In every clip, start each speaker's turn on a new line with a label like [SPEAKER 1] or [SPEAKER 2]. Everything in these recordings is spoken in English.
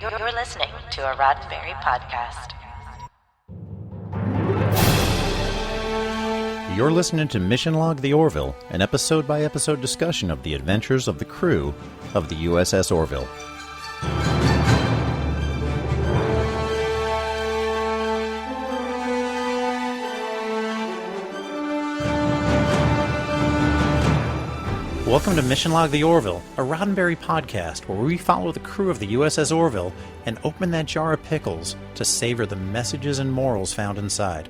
[SPEAKER 1] You're listening to a Roddenberry podcast.
[SPEAKER 2] You're listening to Mission Log the Orville, an episode-by-episode discussion of the adventures of the crew of the U.S.S. Orville. Welcome to Mission Log the Orville, a Roddenberry podcast where we follow the crew of the U.S.S. Orville and open that jar of pickles to savor the messages and morals found inside.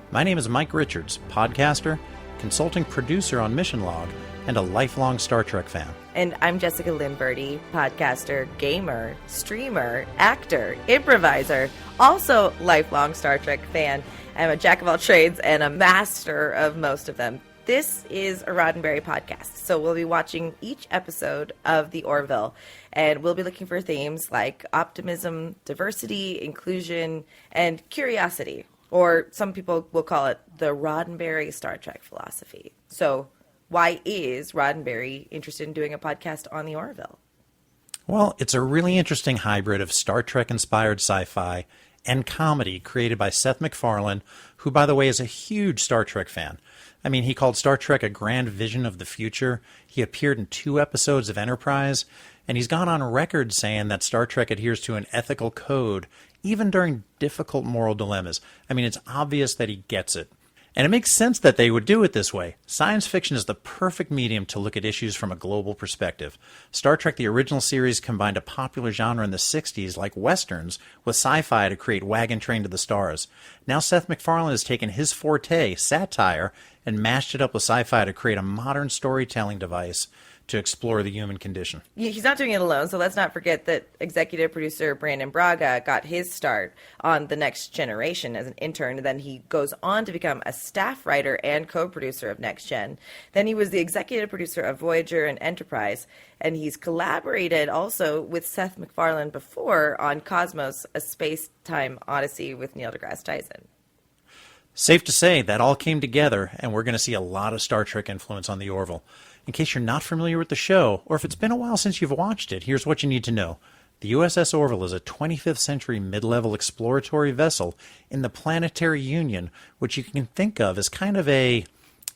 [SPEAKER 2] My name is Mike Richards, podcaster, consulting producer on Mission Log, and a lifelong Star Trek fan.
[SPEAKER 3] And I'm Jessica Lynn, Verdi, podcaster, gamer, streamer, actor, improviser, also lifelong Star Trek fan. I'm a jack of all trades and a master of most of them. This is a Roddenberry podcast, so we'll be watching each episode of The Orville, and we'll be looking for themes like optimism, diversity, inclusion, and curiosity, or some people will call it the Roddenberry Star Trek philosophy. So why is Roddenberry interested in doing a podcast on The Orville?
[SPEAKER 2] Well, it's a really interesting hybrid of Star Trek-inspired sci-fi and comedy created by Seth MacFarlane, who, by the way, is a huge Star Trek fan. I mean, he called Star Trek a grand vision of the future. He appeared in 2 episodes of Enterprise, and he's gone on record saying that Star Trek adheres to an ethical code, even during difficult moral dilemmas. I mean, it's obvious that he gets it. And it makes sense that they would do it this way. Science fiction is the perfect medium to look at issues from a global perspective. Star Trek, the original series, combined a popular genre in the 60s, like Westerns, with sci-fi to create Wagon Train to the Stars. Now Seth MacFarlane has taken his forte, satire, and mashed it up with sci-fi to create a modern storytelling device to explore the human condition.
[SPEAKER 3] He's not doing it alone, so let's not forget that executive producer Brandon Braga got his start on The Next Generation as an intern, and then he goes on to become a staff writer and co-producer of Next Gen. Then he was the executive producer of Voyager and Enterprise, and he's collaborated also with Seth MacFarlane before on Cosmos, A Space-Time Odyssey with Neil deGrasse Tyson.
[SPEAKER 2] Safe to say that all came together, and we're going to see a lot of Star Trek influence on the Orville. In case you're not familiar with the show, or if it's been a while since you've watched it, here's what you need to know. The U.S.S. Orville is a 25th century mid-level exploratory vessel in the Planetary Union, which you can think of as kind of a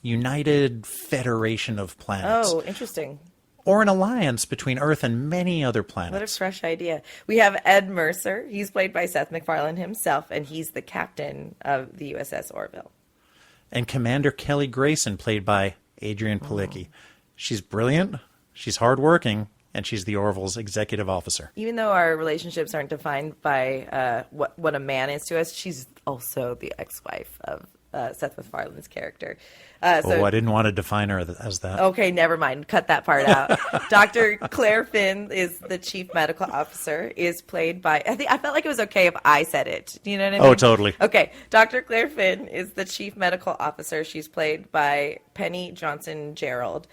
[SPEAKER 2] united federation of planets.
[SPEAKER 3] Oh, interesting.
[SPEAKER 2] Or an alliance between Earth and many other planets.
[SPEAKER 3] What a fresh idea. We have Ed Mercer. He's played by Seth MacFarlane himself, and he's the captain of the U.S.S. Orville.
[SPEAKER 2] And Commander Kelly Grayson, played by Adrienne Palicki. She's brilliant, she's hardworking, and she's the Orville's executive officer. Even
[SPEAKER 3] though our relationships aren't defined by what a man is to us, she's also the ex-wife of Seth MacFarlane's character.
[SPEAKER 2] I didn't want to define her as that.
[SPEAKER 3] Okay, never mind. Cut that part out. Dr. Claire Finn is the chief medical officer, is played by... I felt like it was okay if I said it. Do you know what I mean?
[SPEAKER 2] Oh, totally.
[SPEAKER 3] Okay, Dr. Claire Finn is the chief medical officer. She's played by Penny Johnson-Gerald.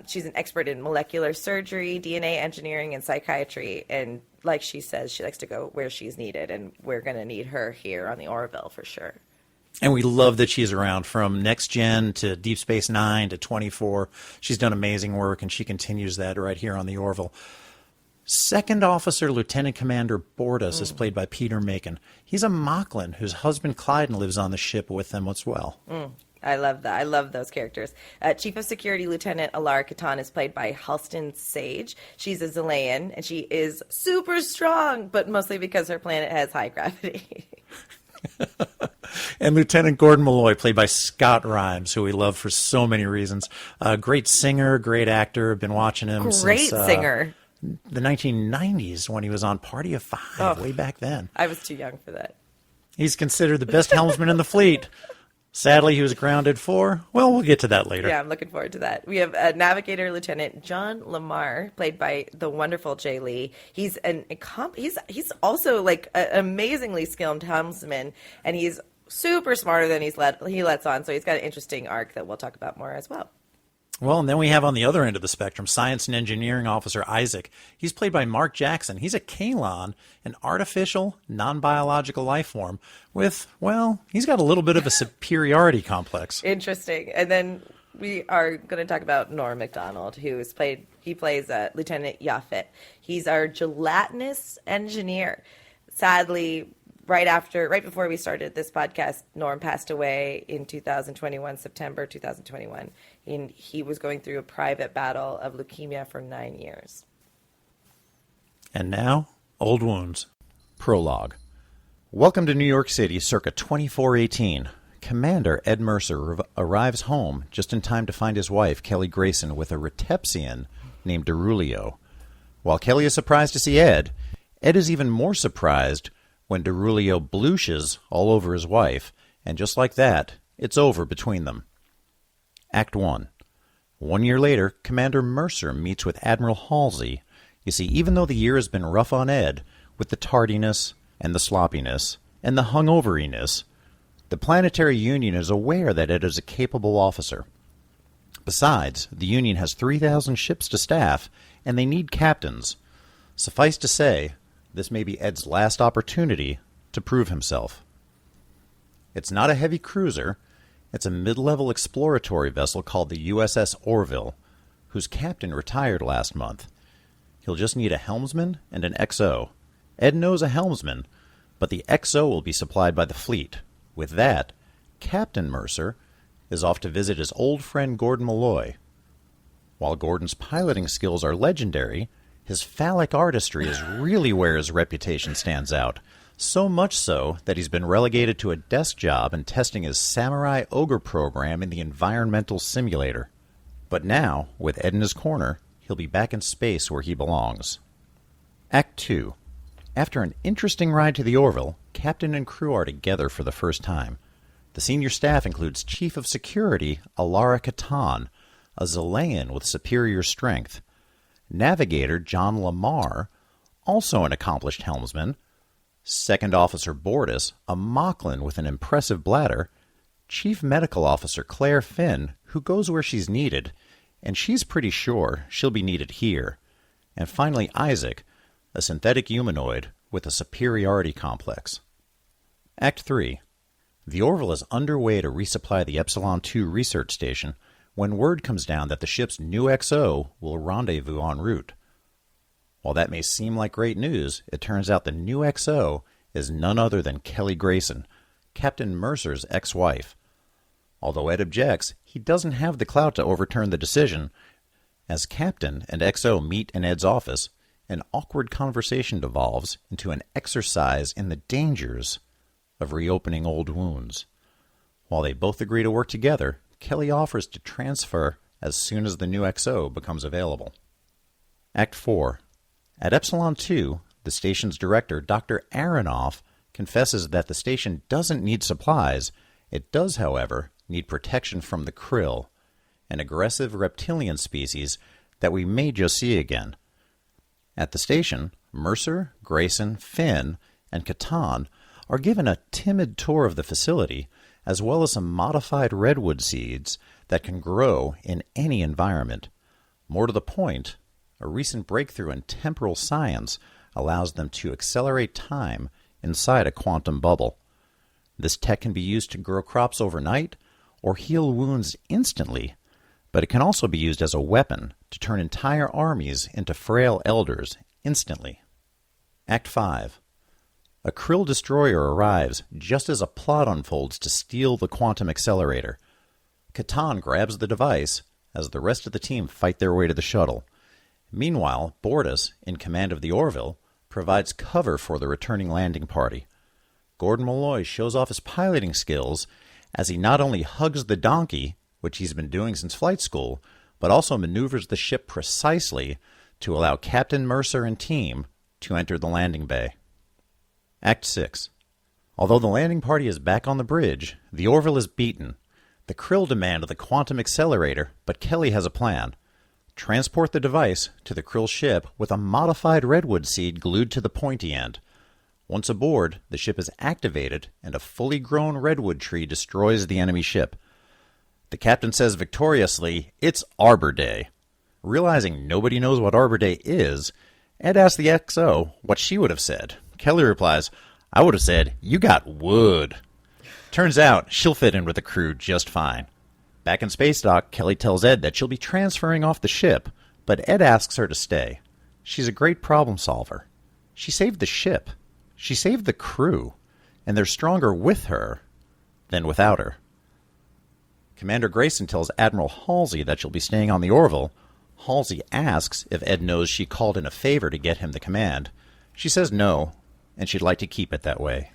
[SPEAKER 3] She's an expert in molecular surgery, DNA engineering, and psychiatry. And like she says, she likes to go where she's needed, and we're going to need her here on the Orville for sure.
[SPEAKER 2] And we love that she's around, from Next Gen to Deep Space Nine to 24. She's done amazing work, and she continues that right here on the Orville. Second Officer Lieutenant Commander Bordas is played by Peter Macon. He's a Moclan whose husband Clyden lives on the ship with them as well.
[SPEAKER 3] I love that. I love those characters. Chief of Security Lieutenant Alara Katan is played by Halston Sage. She's a Zelayan, and she is super strong, but mostly because her planet has high gravity.
[SPEAKER 2] And Lieutenant Gordon Malloy, played by Scott Rhimes, who we love for so many reasons. Great singer, great actor. Been watching him
[SPEAKER 3] since
[SPEAKER 2] singer. The 1990s when he was on Party of Five, way back then.
[SPEAKER 3] I was too young for that.
[SPEAKER 2] He's considered the best helmsman in the fleet. Sadly, he was grounded for... Well, we'll get to that later.
[SPEAKER 3] Yeah, I'm looking forward to that. We have Navigator Lieutenant John Lamar, played by the wonderful Jay Lee. He's he's also like an amazingly skilled helmsman, and he's super smarter than he lets on. So he's got an interesting arc that we'll talk about more as well.
[SPEAKER 2] Well, and then we have on the other end of the spectrum, Science and Engineering Officer Isaac. He's played by Mark Jackson. He's a Kaelon, an artificial, non-biological life form with, well, he's got a little bit of a superiority complex.
[SPEAKER 3] Interesting. And then We are going to talk about Norm Macdonald, he plays Lieutenant Yaphet. He's our gelatinous engineer. Sadly, right before we started this podcast, Norm passed away in September 2021. And he was going through a private battle of leukemia for 9 years.
[SPEAKER 2] And now, Old Wounds. Prologue. Welcome to New York City, circa 2418. Commander Ed Mercer arrives home just in time to find his wife, Kelly Grayson, with a Retepsian named Derulio. While Kelly is surprised to see Ed is even more surprised when Derulio blooshes all over his wife, and just like that, it's over between them. Act 1. 1 year later, Commander Mercer meets with Admiral Halsey. You see, even though the year has been rough on Ed, with the tardiness and the sloppiness and the hungoveriness, the Planetary Union is aware that Ed is a capable officer. Besides, the Union has 3,000 ships to staff, and they need captains. Suffice to say, this may be Ed's last opportunity to prove himself. It's not a heavy cruiser. It's a mid-level exploratory vessel called the U.S.S. Orville, whose captain retired last month. He'll just need a helmsman and an XO. Ed knows a helmsman, but the XO will be supplied by the fleet. With that, Captain Mercer is off to visit his old friend Gordon Malloy. While Gordon's piloting skills are legendary, his phallic artistry is really where his reputation stands out. So much so that he's been relegated to a desk job and testing his Samurai Ogre program in the environmental simulator. But now, with Ed in his corner, he'll be back in space where he belongs. Act 2. After an interesting ride to the Orville, captain and crew are together for the first time. The senior staff includes Chief of Security Alara Katan, a Zelayan with superior strength, Navigator John Lamar, also an accomplished helmsman, Second Officer Bordas, a Mocklin with an impressive bladder, Chief Medical Officer Claire Finn, who goes where she's needed, and she's pretty sure she'll be needed here, and finally Isaac, a synthetic humanoid with a superiority complex. Act 3. The Orville is underway to resupply the Epsilon 2 research station when word comes down that the ship's new XO will rendezvous en route. While that may seem like great news, it turns out the new XO is none other than Kelly Grayson, Captain Mercer's ex-wife. Although Ed objects, he doesn't have the clout to overturn the decision. As Captain and XO meet in Ed's office, an awkward conversation devolves into an exercise in the dangers of reopening old wounds. While they both agree to work together, Kelly offers to transfer as soon as the new XO becomes available. Act 4. At Epsilon 2, the station's director, Dr. Aronoff, confesses that the station doesn't need supplies. It does, however, need protection from the Krill, an aggressive reptilian species that we may just see again. At the station, Mercer, Grayson, Finn, and Catan are given a timid tour of the facility, as well as some modified redwood seeds that can grow in any environment. More to the point, a recent breakthrough in temporal science allows them to accelerate time inside a quantum bubble. This tech can be used to grow crops overnight or heal wounds instantly, but it can also be used as a weapon to turn entire armies into frail elders instantly. Act 5. A Krill destroyer arrives just as a plot unfolds to steal the quantum accelerator. Catan grabs the device as the rest of the team fight their way to the shuttle. Meanwhile, Bordas, in command of the Orville, provides cover for the returning landing party. Gordon Malloy shows off his piloting skills as he not only hugs the donkey, which he's been doing since flight school, but also maneuvers the ship precisely to allow Captain Mercer and team to enter the landing bay. Act 6. Although the landing party is back on the bridge, the Orville is beaten. The Krill demand the quantum accelerator, but Kelly has a plan. Transport the device to the Krill ship with a modified redwood seed glued to the pointy end. Once aboard, the ship is activated and a fully grown redwood tree destroys the enemy ship. The captain says victoriously, "It's Arbor Day." Realizing nobody knows what Arbor Day is, Ed asks the XO what she would have said. Kelly replies, "I would have said, 'You got wood.'" Turns out she'll fit in with the crew just fine. Back in Space Dock, Kelly tells Ed that she'll be transferring off the ship, but Ed asks her to stay. She's a great problem solver. She saved the ship. She saved the crew. And they're stronger with her than without her. Commander Grayson tells Admiral Halsey that she'll be staying on the Orville. Halsey asks if Ed knows she called in a favor to get him the command. She says no, and she'd like to keep it that way.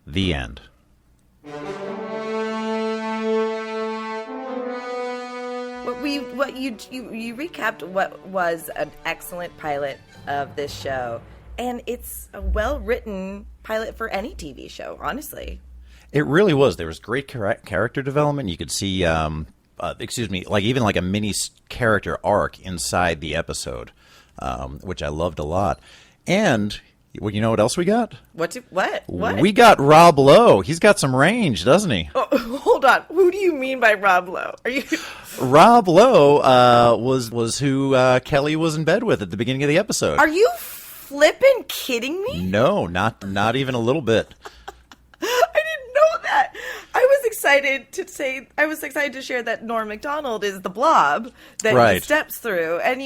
[SPEAKER 2] The end.
[SPEAKER 3] You recapped what was an excellent pilot of this show, and it's a well-written pilot for any TV show, honestly.
[SPEAKER 2] It really was. There was great character development. You could see, even like a mini character arc inside the episode, which I loved a lot. And you know what else we got?
[SPEAKER 3] What?
[SPEAKER 2] We got Rob Lowe. He's got some range, doesn't he?
[SPEAKER 3] Oh, hold on. Who do you mean by Rob Lowe? Are you?
[SPEAKER 2] Rob Lowe was who Kelly was in bed with at the beginning of the episode.
[SPEAKER 3] Are you flippin' kidding me?
[SPEAKER 2] No, not even a little bit.
[SPEAKER 3] I didn't know that. I was excited to share that Norm Macdonald is the blob that he steps through. And,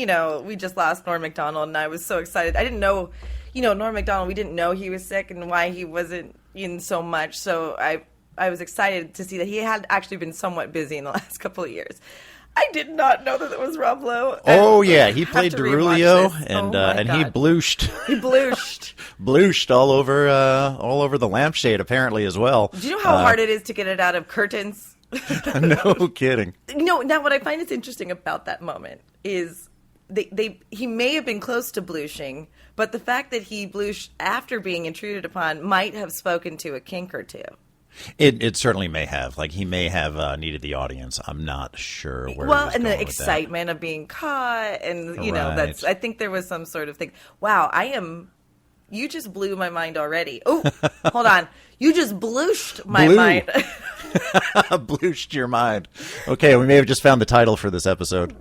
[SPEAKER 3] we just lost Norm Macdonald, and I was so excited. I didn't know, Norm Macdonald, we didn't know he was sick and why he wasn't in so much. So I was excited to see that he had actually been somewhat busy in the last couple of years. I did not know that it was Rob Lowe.
[SPEAKER 2] Oh, yeah. He played Derulio, and he blooshed.
[SPEAKER 3] He blooshed.
[SPEAKER 2] Blooshed all over the lampshade, apparently, as well.
[SPEAKER 3] Do you know how hard it is to get it out of curtains?
[SPEAKER 2] No kidding.
[SPEAKER 3] Now what I find is interesting about that moment is he may have been close to blooshing, but the fact that he blooshed after being intruded upon might have spoken to a kink or two.
[SPEAKER 2] It certainly may have. Like, he may have needed the audience. I'm not sure where.
[SPEAKER 3] Well, and the excitement of being caught, and that's. I think there was some sort of thing. Wow, you just blew my mind already. Oh, hold on. You just blooshed my mind.
[SPEAKER 2] Blooshed your mind. Okay, we may have just found the title for this episode.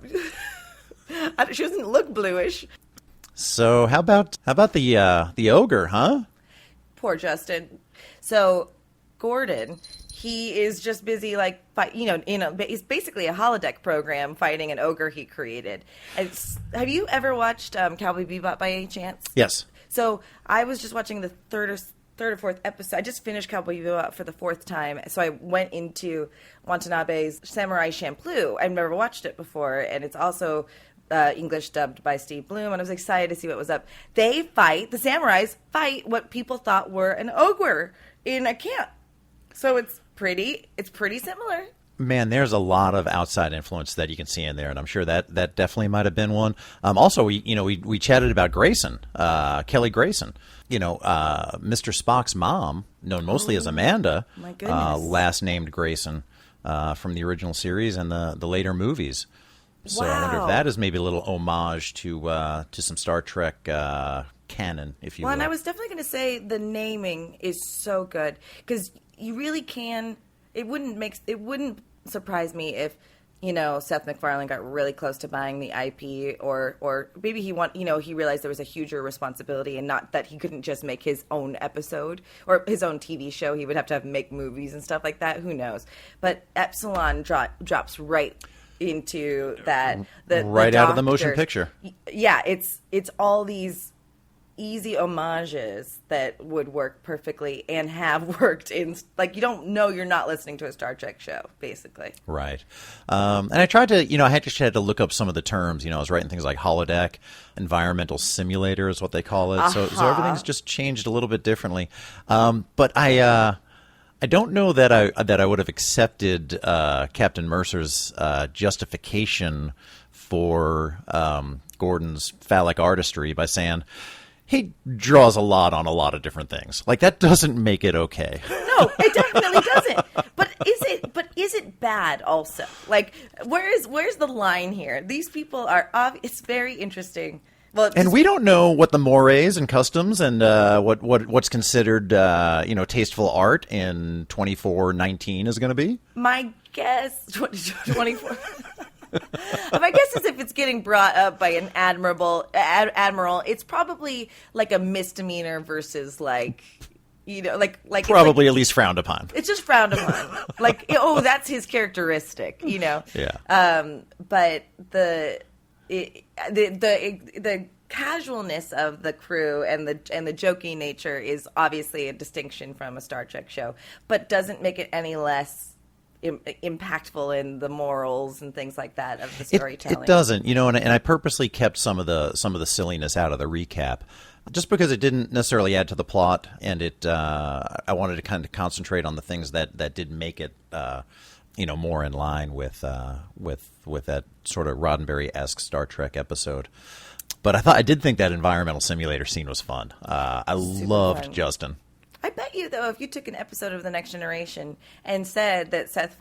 [SPEAKER 3] She doesn't look bluish.
[SPEAKER 2] So how about the ogre, huh?
[SPEAKER 3] Poor Justin. So Gordon, he is just busy it's basically a holodeck program fighting an ogre he created. Have you ever watched Cowboy Bebop by any chance?
[SPEAKER 2] Yes.
[SPEAKER 3] So I was just watching the third or fourth episode. I just finished Cowboy Bebop for the fourth time, so I went into Watanabe's Samurai Champloo. I've never watched it before, and it's also English dubbed by Steve Bloom, and I was excited to see what was up. The samurais fight what people thought were an ogre in a camp. So it's pretty similar.
[SPEAKER 2] Man, there's a lot of outside influence that you can see in there, and I'm sure that definitely might have been one. Also, we chatted about Grayson, Kelly Grayson. Mr. Spock's mom, known mostly as Amanda,
[SPEAKER 3] my goodness.
[SPEAKER 2] last named Grayson from the original series and the later movies. So
[SPEAKER 3] wow.
[SPEAKER 2] I wonder if that is maybe a little homage to some Star Trek canon, if you will.
[SPEAKER 3] Well, and I was definitely going to say the naming is so good because you really can. It wouldn't surprise me if Seth MacFarlane got really close to buying the IP, or maybe he realized there was a huger responsibility, and not that he couldn't just make his own episode or his own TV show. He would have to make movies and stuff like that. Who knows? But Epsilon drops right into that.
[SPEAKER 2] Right out of the motion picture.
[SPEAKER 3] Yeah, it's all these easy homages that would work perfectly and have worked in, you're not listening to a Star Trek show, basically.
[SPEAKER 2] Right. And I tried to, I had to look up some of the terms. I was writing things like holodeck, environmental simulator is what they call it. So everything's just changed a little bit differently. But I don't know that I would have accepted Captain Mercer's justification for Gordon's phallic artistry by saying he draws a lot on a lot of different things. Like, that doesn't make it okay.
[SPEAKER 3] No, it definitely doesn't. But is it bad also? Like, where's the line here? These people are it's very interesting. Well,
[SPEAKER 2] and we don't know what the mores and customs and what's considered tasteful art in 2419 is going to be.
[SPEAKER 3] My guess 24. My guess is if it's getting brought up by an admiral, it's probably like a misdemeanor versus like like
[SPEAKER 2] Probably at least frowned upon.
[SPEAKER 3] It's just frowned upon. Like, oh, that's his characteristic,
[SPEAKER 2] Yeah.
[SPEAKER 3] But the casualness of the crew and the joking nature is obviously a distinction from a Star Trek show, but doesn't make it any less impactful in the morals and things like that of the storytelling.
[SPEAKER 2] It doesn't, and I purposely kept some of the silliness out of the recap, just because it didn't necessarily add to the plot, and I wanted to kind of concentrate on the things that did make it, more in line with that sort of Roddenberry-esque Star Trek episode. But I did think that environmental simulator scene was fun. I loved fun. Justin. I
[SPEAKER 3] bet you, though, if you took an episode of The Next Generation and said that Seth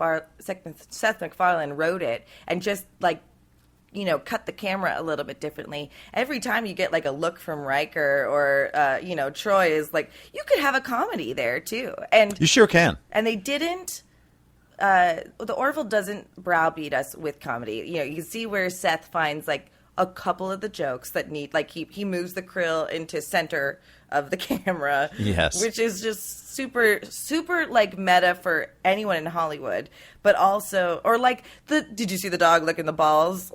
[SPEAKER 3] MacFarlane wrote it and just, cut the camera a little bit differently, every time you get, a look from Riker or, Troy is you could have a comedy there, too. And
[SPEAKER 2] you sure can.
[SPEAKER 3] And they didn't. The Orville doesn't browbeat us with comedy. You can see where Seth finds, a couple of the jokes that need, he moves the Krill into center of the camera.
[SPEAKER 2] Yes.
[SPEAKER 3] Which is just super, super, meta for anyone in Hollywood. But also, or did you see the dog licking the balls?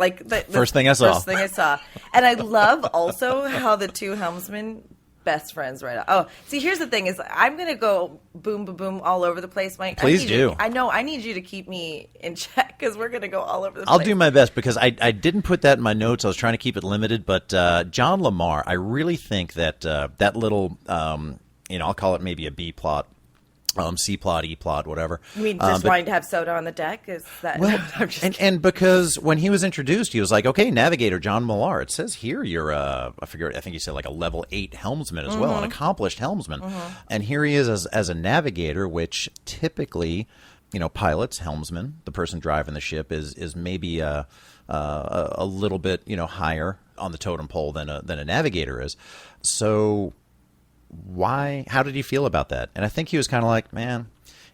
[SPEAKER 2] First thing I saw.
[SPEAKER 3] First thing I saw. And I love also how the two helmsmen best friends right now. Oh, see, here's the thing is I'm going to go boom, boom, boom all over the place, Mike.
[SPEAKER 2] Please do.
[SPEAKER 3] I know. I need you to keep me in check because we're going to go all over the place.
[SPEAKER 2] I'll do my best because I didn't put that in my notes. I was trying to keep it limited. But John Lamar, I really think that that little, I'll call it maybe a B plot. C plot, E plot, whatever.
[SPEAKER 3] You mean just wanting to have soda on the deck? Is that?
[SPEAKER 2] Well, and because when he was introduced, he was like, "Okay, Navigator John Millar. It says here you're I think he said a level 8 helmsman as well, an accomplished helmsman." And here he is as a navigator, which typically, pilots, helmsman, the person driving the ship is maybe a little bit higher on the totem pole than a navigator is. So. How did he feel about that? And I think he was kind of like, man,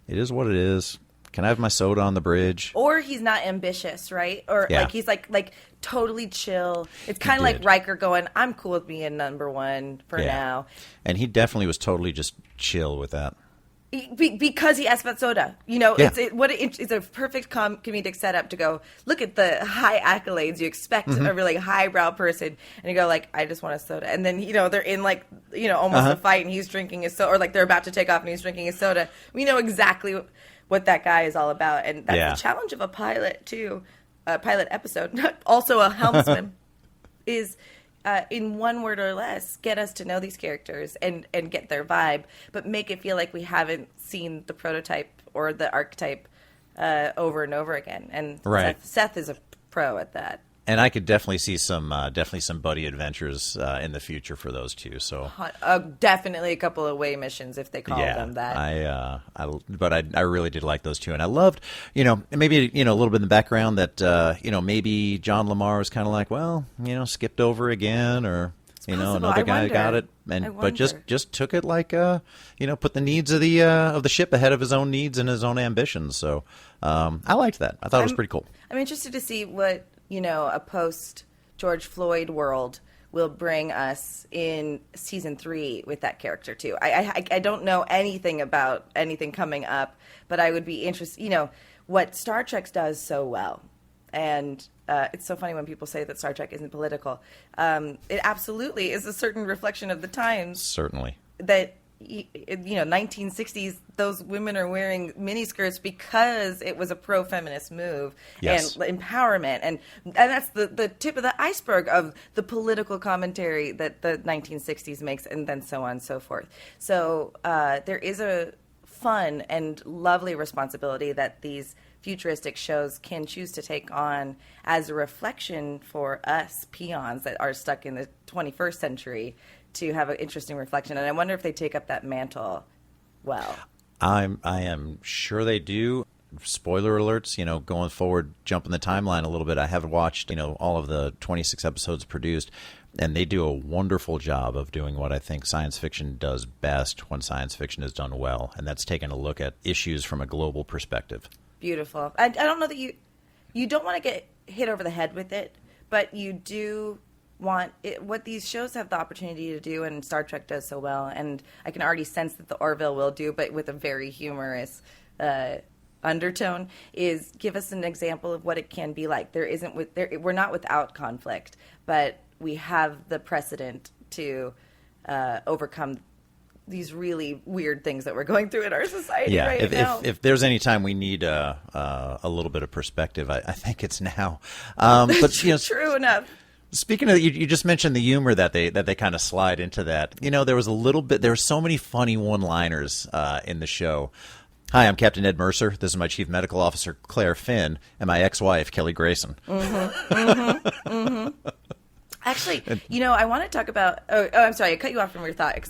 [SPEAKER 2] it is what it is. Can I have my soda on the bridge?
[SPEAKER 3] Or he's not ambitious, right? Or he's like totally chill. It's kind of like Riker going, I'm cool with being number one for now.
[SPEAKER 2] And he definitely was totally just chill with that.
[SPEAKER 3] Because he asked about soda, it's a perfect comedic setup to go look at the high accolades you expect a really highbrow person, and you go I just want a soda, and then they're in almost a fight, and he's drinking his soda, or they're about to take off, and he's drinking his soda. We know exactly what that guy is all about, and that's the challenge of a pilot too, a pilot episode, also a helmsman, is. In one word or less, get us to know these characters and get their vibe, but make it feel like we haven't seen the prototype or the archetype over and over again. And Seth is a pro at that.
[SPEAKER 2] And I could definitely see some buddy adventures in the future for those two. So
[SPEAKER 3] definitely a couple of away missions if they call them that.
[SPEAKER 2] I really did like those two, and I loved maybe a little bit in the background that maybe John Lamar was kind of like, well, skipped over again, or another guy got it, but just took it like put the needs of the ship ahead of his own needs and his own ambitions. So I liked that. I thought it was pretty cool. I'm
[SPEAKER 3] interested to see what. A post-George Floyd world will bring us in season 3 with that character, too. I don't know anything about anything coming up, but I would be interested, what Star Trek does so well. And it's so funny when people say that Star Trek isn't political. It absolutely is a certain reflection of the times.
[SPEAKER 2] Certainly.
[SPEAKER 3] That... 1960s, those women are wearing miniskirts because it was a pro-feminist move and empowerment. And that's the tip of the iceberg of the political commentary that the 1960s makes, and then so on and so forth. So there is a fun and lovely responsibility that these futuristic shows can choose to take on as a reflection for us peons that are stuck in the 21st century to have an interesting reflection. And I wonder if they take up that mantle well. I
[SPEAKER 2] am sure they do. Spoiler alerts, going forward, jumping the timeline a little bit. I have watched, all of the 26 episodes produced, and they do a wonderful job of doing what I think science fiction does best when science fiction is done well, and that's taking a look at issues from a global perspective.
[SPEAKER 3] Beautiful. I don't know that you don't want to get hit over the head with it, but you do want it, what these shows have the opportunity to do, and Star Trek does so well, and I can already sense that the Orville will do, but with a very humorous undertone, is give us an example of what it can be like. We're not without conflict, but we have the precedent to overcome these really weird things that we're going through in our society right now.
[SPEAKER 2] If there's any time we need a little bit of perspective, I think it's now. But
[SPEAKER 3] True enough.
[SPEAKER 2] Speaking of, you just mentioned the humor that they kind of slide into that. There was a little bit. There were so many funny one-liners in the show. Hi, I'm Captain Ed Mercer. This is my Chief Medical Officer, Claire Finn, and my ex-wife, Kelly Grayson.
[SPEAKER 3] Actually, I want to talk about. Oh, I'm sorry, I cut you off from your thought because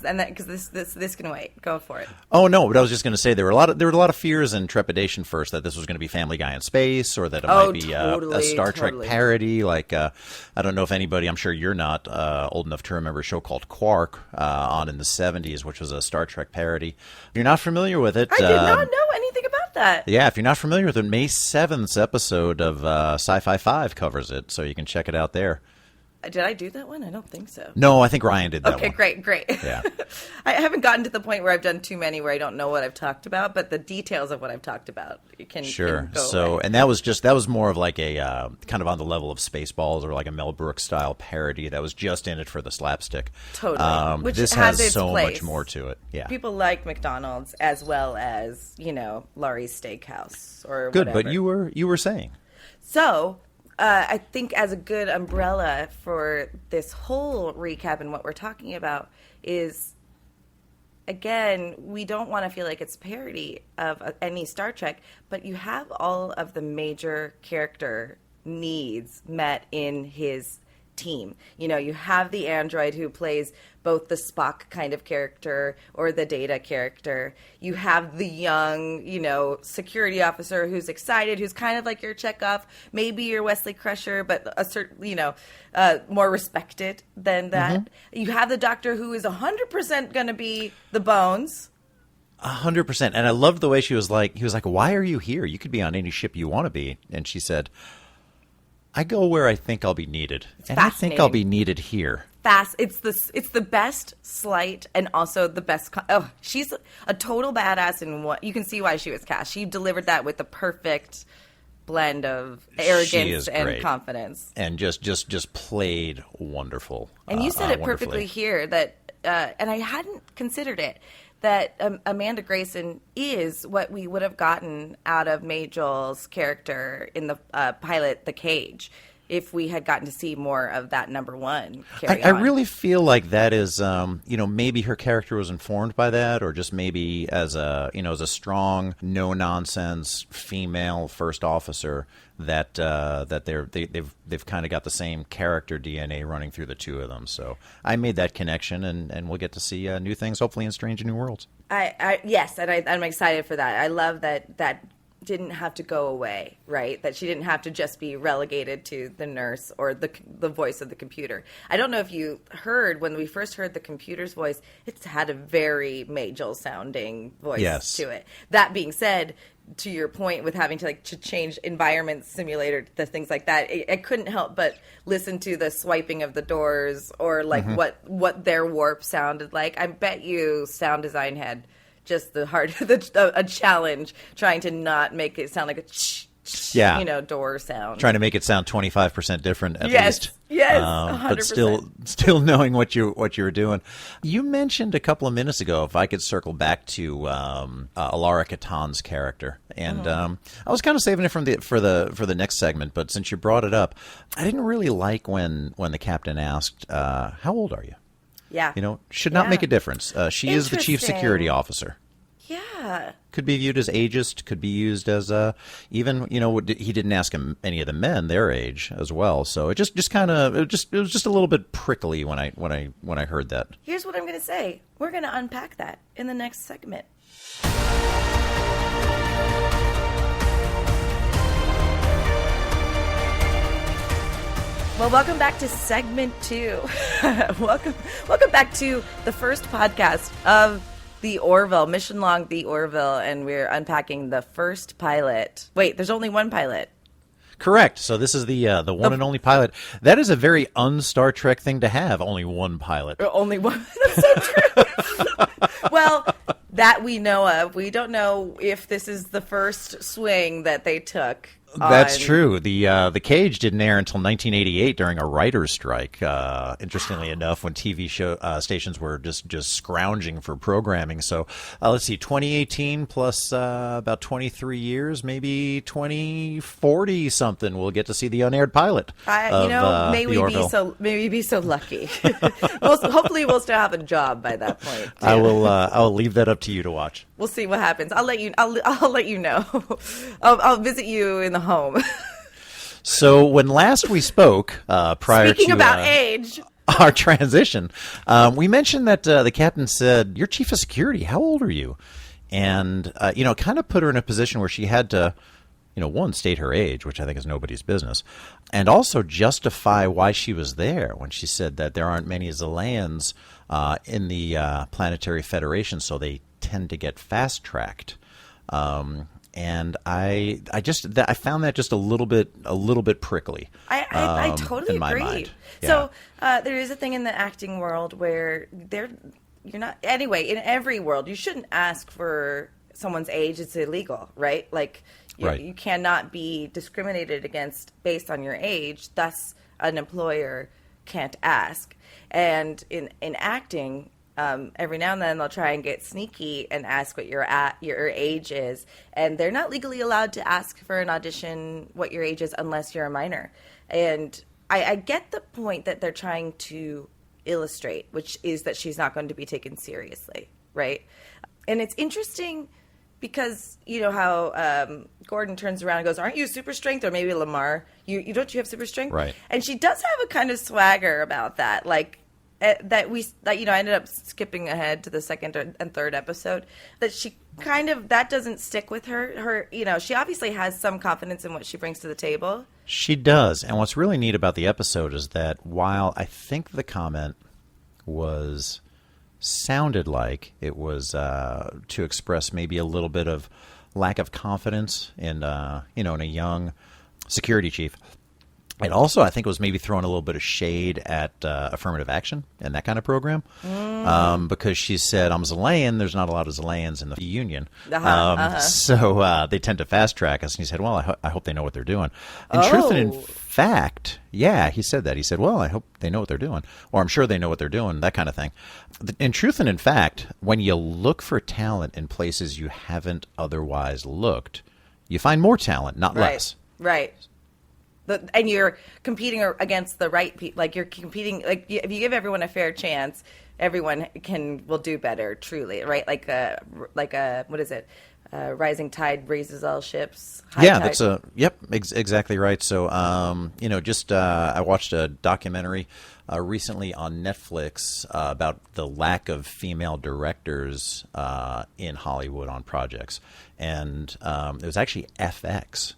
[SPEAKER 3] this can wait. Go for it.
[SPEAKER 2] Oh no, but I was just going to say there were a lot of fears and trepidation first that this was going to be Family Guy in space, or that it might be a Star Trek parody. Like I don't know if anybody. I'm sure you're not old enough to remember a show called Quark on in the '70s, which was a Star Trek parody. If you're not familiar with it,
[SPEAKER 3] I did not know anything about that.
[SPEAKER 2] Yeah, if you're not familiar with it, May 7th episode of Sci-Fi 5 covers it, so you can check it out there.
[SPEAKER 3] Did I do that one? I don't think so.
[SPEAKER 2] No, I think Ryan did that one.
[SPEAKER 3] Okay, great.
[SPEAKER 2] Yeah.
[SPEAKER 3] I haven't gotten to the point where I've done too many where I don't know what I've talked about, but the details of what I've talked about can go away.
[SPEAKER 2] And that was more of like a kind of on the level of Spaceballs, or like a Mel Brooks style parody that was just in it for the slapstick.
[SPEAKER 3] Totally. Which
[SPEAKER 2] this
[SPEAKER 3] has
[SPEAKER 2] has so
[SPEAKER 3] place.
[SPEAKER 2] much more to it. Yeah.
[SPEAKER 3] People like McDonald's as well as, Laurie's Steakhouse or
[SPEAKER 2] Good,
[SPEAKER 3] whatever.
[SPEAKER 2] but you were saying.
[SPEAKER 3] So, I think as a good umbrella for this whole recap and what we're talking about is, again, we don't want to feel like it's parody of any Star Trek, but you have all of the major character needs met in his team. You have the android who plays both the Spock kind of character or the Data character. You have the young, security officer who's excited, who's kind of like your Chekhov, maybe your Wesley Crusher, but a certain, more respected than that. Mm-hmm. You have the doctor who is 100% going to be the Bones.
[SPEAKER 2] 100%. And I loved the way he was like, why are you here? You could be on any ship you want to be. And she said, I go where I think I'll be needed. And I think I'll be needed here.
[SPEAKER 3] It's the best slight and also the best. She's a total badass, and what you can see why she was cast. She delivered that with the perfect blend of arrogance and confidence,
[SPEAKER 2] and just played wonderful.
[SPEAKER 3] And you said it perfectly here that, and I hadn't considered it, that Amanda Grayson is what we would have gotten out of Majel's character in the pilot, The Cage, if we had gotten to see more of that number one carry on.
[SPEAKER 2] I really feel like that is, maybe her character was informed by that, or just maybe as a strong, no-nonsense female first officer that they've kind of got the same character DNA running through the two of them. So I made that connection, and we'll get to see new things, hopefully in Strange New Worlds.
[SPEAKER 3] Yes, and I'm excited for that. I love that didn't have to go away, right? That she didn't have to just be relegated to the nurse or the voice of the computer. I don't know if you heard, when we first heard the computer's voice, it's had a very Majel sounding voice to it. That being said, to your point with having to change environment simulator, the things like that, I couldn't help but listen to the swiping of the doors or what their warp sounded like. I bet you sound design had just a challenge trying to not make it sound like a door sound.
[SPEAKER 2] Trying to make it sound 25% different at least.
[SPEAKER 3] Yes, 100%.
[SPEAKER 2] But still knowing what you were doing. You mentioned a couple of minutes ago, if I could circle back to Alara Katan's character, and I was kind of saving it for the next segment, but since you brought it up, I didn't really like when the captain asked, "How old are you?"
[SPEAKER 3] Yeah.
[SPEAKER 2] Should not make a difference. She is the chief security officer.
[SPEAKER 3] Yeah.
[SPEAKER 2] Could be viewed as ageist. Could be used as even, he didn't ask him any of the men their age as well. So it just kind of it was just a little bit prickly when I heard that.
[SPEAKER 3] Here's what I'm going to say. We're going to unpack that in the next segment. Well, welcome back to segment 2. welcome back to the first podcast of the Orville, Mission Long, the Orville, and we're unpacking the first pilot. Wait, there's only one pilot.
[SPEAKER 2] Correct. So this is the one and only pilot. That is a very un-Star Trek thing to have. Only one pilot.
[SPEAKER 3] Only one. That's so true. Well, that we know of. We don't know if this is the first swing that they took.
[SPEAKER 2] That's true. The Cage didn't air until 1988 during a writer's strike. Interestingly enough, when TV show stations were just scrounging for programming. So let's see, 2018 plus about 23 years, maybe 2040 something. We'll get to see the unaired pilot.
[SPEAKER 3] May we be so lucky. Hopefully, we'll still have a job by that point. Too.
[SPEAKER 2] I'll leave that up to you to watch.
[SPEAKER 3] We'll see what happens. I'll let you know. I'll visit you in the home.
[SPEAKER 2] So when last we spoke, prior
[SPEAKER 3] Speaking
[SPEAKER 2] to
[SPEAKER 3] about age,
[SPEAKER 2] our transition, we mentioned that the captain said, "You're chief of security. How old are you?" And kind of put her in a position where she had to, one, state her age, which I think is nobody's business, and also justify why she was there when she said that there aren't many Zelayans in the Planetary Federation, so they tend to get fast tracked. And I found that just a little bit prickly.
[SPEAKER 3] I totally
[SPEAKER 2] in my
[SPEAKER 3] agree.
[SPEAKER 2] Mind. Yeah.
[SPEAKER 3] So there is a thing in the acting world where you're not anyway. In every world, you shouldn't ask for someone's age. It's illegal, right? Like you cannot be discriminated against based on your age. Thus, an employer can't ask. And in acting. Every now and then they'll try and get sneaky and ask what your age is, and they're not legally allowed to ask for an audition what your age is unless you're a minor. And I get the point that they're trying to illustrate, which is that she's not going to be taken seriously, right? And it's interesting because you know how Gordon turns around and goes, "Aren't you super strength?" Or maybe Lamar, you have super strength,
[SPEAKER 2] right? And
[SPEAKER 3] she does have a kind of swagger about that, like. I ended up skipping ahead to the second and third episode. That she that doesn't stick with her. She obviously has some confidence in what she brings to the table.
[SPEAKER 2] She does. And what's really neat about the episode is that while I think the comment sounded like it was to express maybe a little bit of lack of confidence in a young security chief. And also, I think it was maybe throwing a little bit of shade at affirmative action and that kind of program. Because she said, "I'm Zelayan. There's not a lot of Zelayans in the Union. So they tend to fast track us." And he said, "Well, I hope they know what they're doing." In truth and in fact, yeah, he said that. He said, "Well, I hope they know what they're doing." Or, "I'm sure they know what they're doing," that kind of thing. In truth and in fact, when you look for talent in places you haven't otherwise looked, you find more talent, not less.
[SPEAKER 3] Right. And you're competing against the right people. Like you're competing. Like if you give everyone a fair chance, everyone will do better. Truly, right? Like what is it? Rising tide raises all ships.
[SPEAKER 2] That's exactly right. So I watched a documentary recently on Netflix about the lack of female directors in Hollywood on projects, and it was actually FX.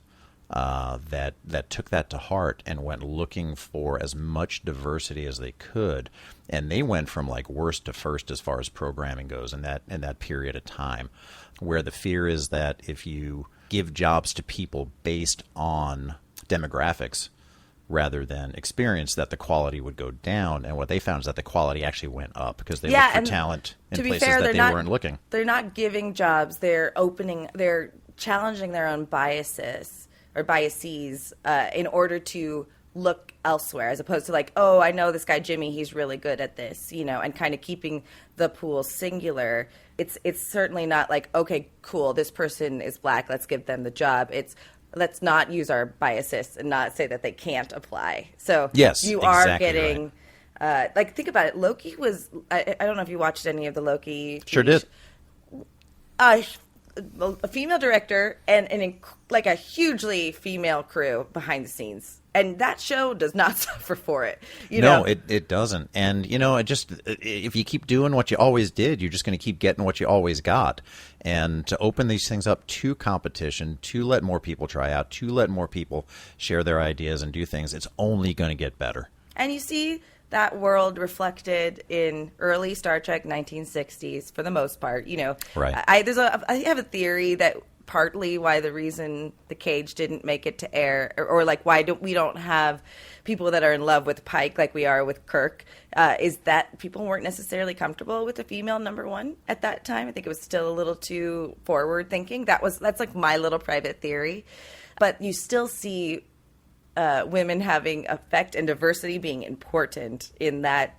[SPEAKER 2] That took that to heart and went looking for as much diversity as they could, and they went from like worst to first as far as programming goes in that period of time, where the fear is that if you give jobs to people based on demographics rather than experience, that the quality would go down. And what they found is that the quality actually went up because they looked for talent in places that they weren't looking.
[SPEAKER 3] They're not giving jobs; they're challenging their own biases in order to look elsewhere, as opposed to like, "Oh, I know this guy Jimmy, he's really good at this," and kind of keeping the pool singular. It's certainly not like, "Okay, cool, this person is black, let's give them the job." It's let's not use our biases and not say that they can't apply. So
[SPEAKER 2] yes,
[SPEAKER 3] you are getting like, think about it. Loki was I don't know if you watched any of the Loki.
[SPEAKER 2] Sure did.
[SPEAKER 3] A female director and a hugely female crew behind the scenes, and that show does not suffer for it.
[SPEAKER 2] No, it doesn't. And it just, if you keep doing what you always did, you're just going to keep getting what you always got. And to open these things up to competition, to let more people try out, to let more people share their ideas and do things, it's only going to get better.
[SPEAKER 3] And you see that world reflected in early Star Trek 1960s for the most part.
[SPEAKER 2] Right.
[SPEAKER 3] I have a theory that partly why the reason The Cage didn't make it to air, or like why we don't have people that are in love with Pike like we are with Kirk, is that people weren't necessarily comfortable with a female number one at that time. I think it was still a little too forward thinking. That's like my little private theory. But you still see women having effect and diversity being important in that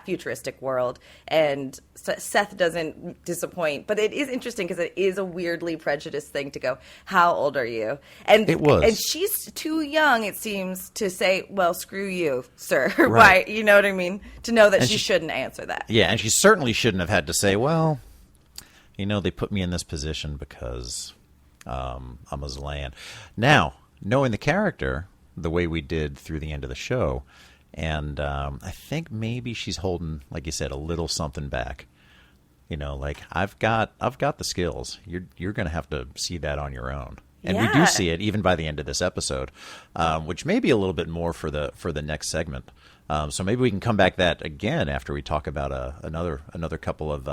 [SPEAKER 3] futuristic world, and Seth doesn't disappoint. But it is interesting because it is a weirdly prejudiced thing to go, how old are you? And
[SPEAKER 2] it was.
[SPEAKER 3] And she's too young, it seems, to say, well, screw you, sir.
[SPEAKER 2] Right.
[SPEAKER 3] Why? You know what I mean? To know that she shouldn't answer that.
[SPEAKER 2] Yeah, and she certainly shouldn't have had to say, well, they put me in this position because I'm a Zelayan. Now, knowing the character the way we did through the end of the show, and I think maybe she's holding, like you said, a little something back. Like I've got the skills. You're going to have to see that on your own, and we do see it even by the end of this episode, which may be a little bit more for the next segment. So maybe we can come back that again after we talk about another couple of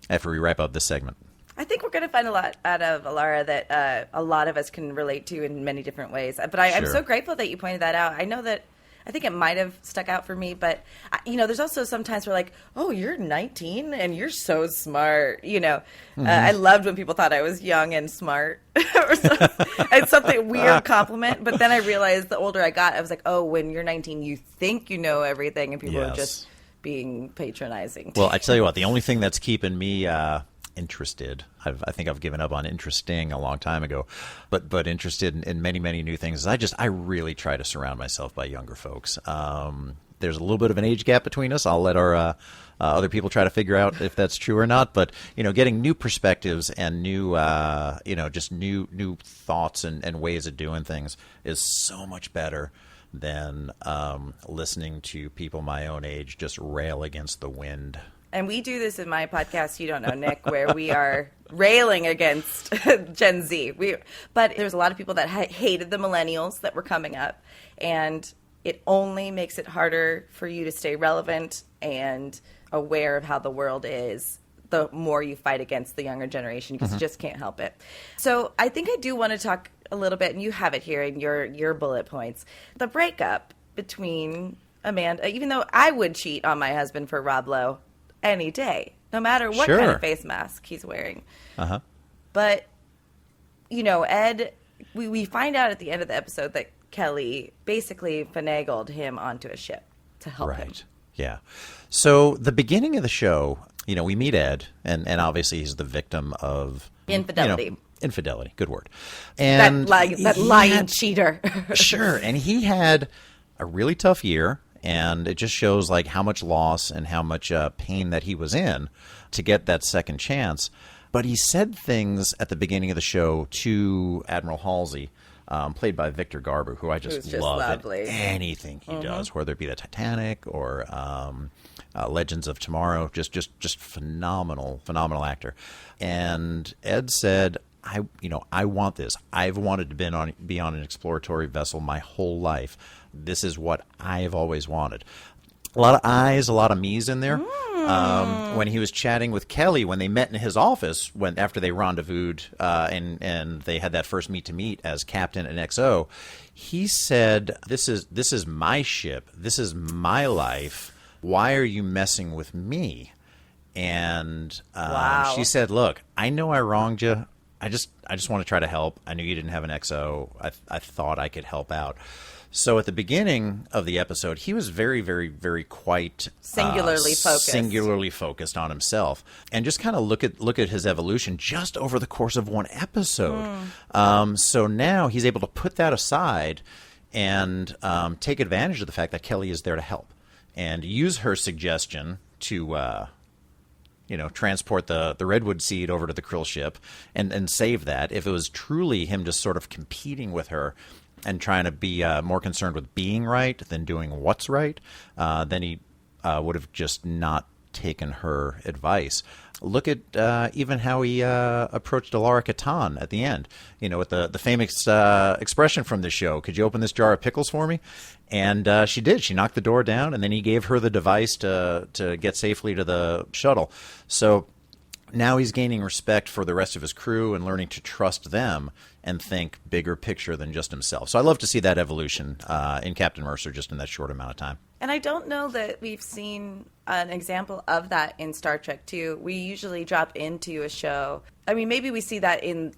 [SPEAKER 2] after we wrap up this segment.
[SPEAKER 3] I think we're going to find a lot out of Alara that a lot of us can relate to in many different ways. But I'm so grateful that you pointed that out. I think it might have stuck out for me, but there's also sometimes we're like, oh, you're 19 and you're so smart. I loved when people thought I was young and smart. It's something weird compliment. But then I realized the older I got, I was like, oh, when you're 19, you think you know everything, and people are just being patronizing.
[SPEAKER 2] Well, I tell you what, the only thing that's keeping me interested, I think I've given up on interesting a long time ago, but interested in many, many new things. I really try to surround myself by younger folks. There's a little bit of an age gap between us. I'll let our other people try to figure out if that's true or not. But getting new perspectives and new, just new thoughts and ways of doing things is so much better than listening to people my own age just rail against the wind.
[SPEAKER 3] And we do this in my podcast, You Don't Know, Nick, where we are railing against Gen Z. But there's a lot of people that hated the millennials that were coming up. And it only makes it harder for you to stay relevant and aware of how the world is the more you fight against the younger generation, because you just can't help it. So I think I do want to talk a little bit, and you have it here in your bullet points, the breakup between Amanda, even though I would cheat on my husband for Rob Lowe any day, no matter what kind of face mask he's wearing. But, Ed, we find out at the end of the episode that Kelly basically finagled him onto a ship to help him.
[SPEAKER 2] Yeah. So the beginning of the show, we meet Ed, and obviously he's the victim of
[SPEAKER 3] infidelity.
[SPEAKER 2] Infidelity, good word. And
[SPEAKER 3] that lying cheater.
[SPEAKER 2] Sure. And he had a really tough year. And it just shows like how much loss and how much pain that he was in to get that second chance. But he said things at the beginning of the show to Admiral Halsey, played by Victor Garber, who I just love at anything he does, whether it be the Titanic or Legends of Tomorrow. Just phenomenal actor. And Ed said, I want this. I've wanted to be on an exploratory vessel my whole life. This is what I've always wanted. A lot of I's, a lot of me's in there. When he was chatting with Kelly, when they met in his office, after they rendezvoused and they had that first meet as Captain and XO, he said, "This is my ship. This is my life. Why are you messing with me?" And she said, "Look, I know I wronged you. I just want to try to help. I knew you didn't have an XO. I thought I could help out." So at the beginning of the episode, he was very, very, very quite
[SPEAKER 3] singularly
[SPEAKER 2] focused on himself, and just kind of look at his evolution just over the course of one episode. So now he's able to put that aside and take advantage of the fact that Kelly is there to help and use her suggestion to transport the redwood seed over to the Krill ship and save that. If it was truly him just sort of competing with her and trying to be more concerned with being right than doing what's right, then he would have just not taken her advice. Look at even how he approached Alara Katan at the end, with the famous expression from the show, "Could you open this jar of pickles for me?" And she did. She knocked the door down, and then he gave her the device to get safely to the shuttle. So now he's gaining respect for the rest of his crew and learning to trust them and think bigger picture than just himself. So I love to see that evolution in Captain Mercer just in that short amount of time.
[SPEAKER 3] And I don't know that we've seen an example of that in Star Trek, too. We usually drop into a show. I mean, maybe we see that in,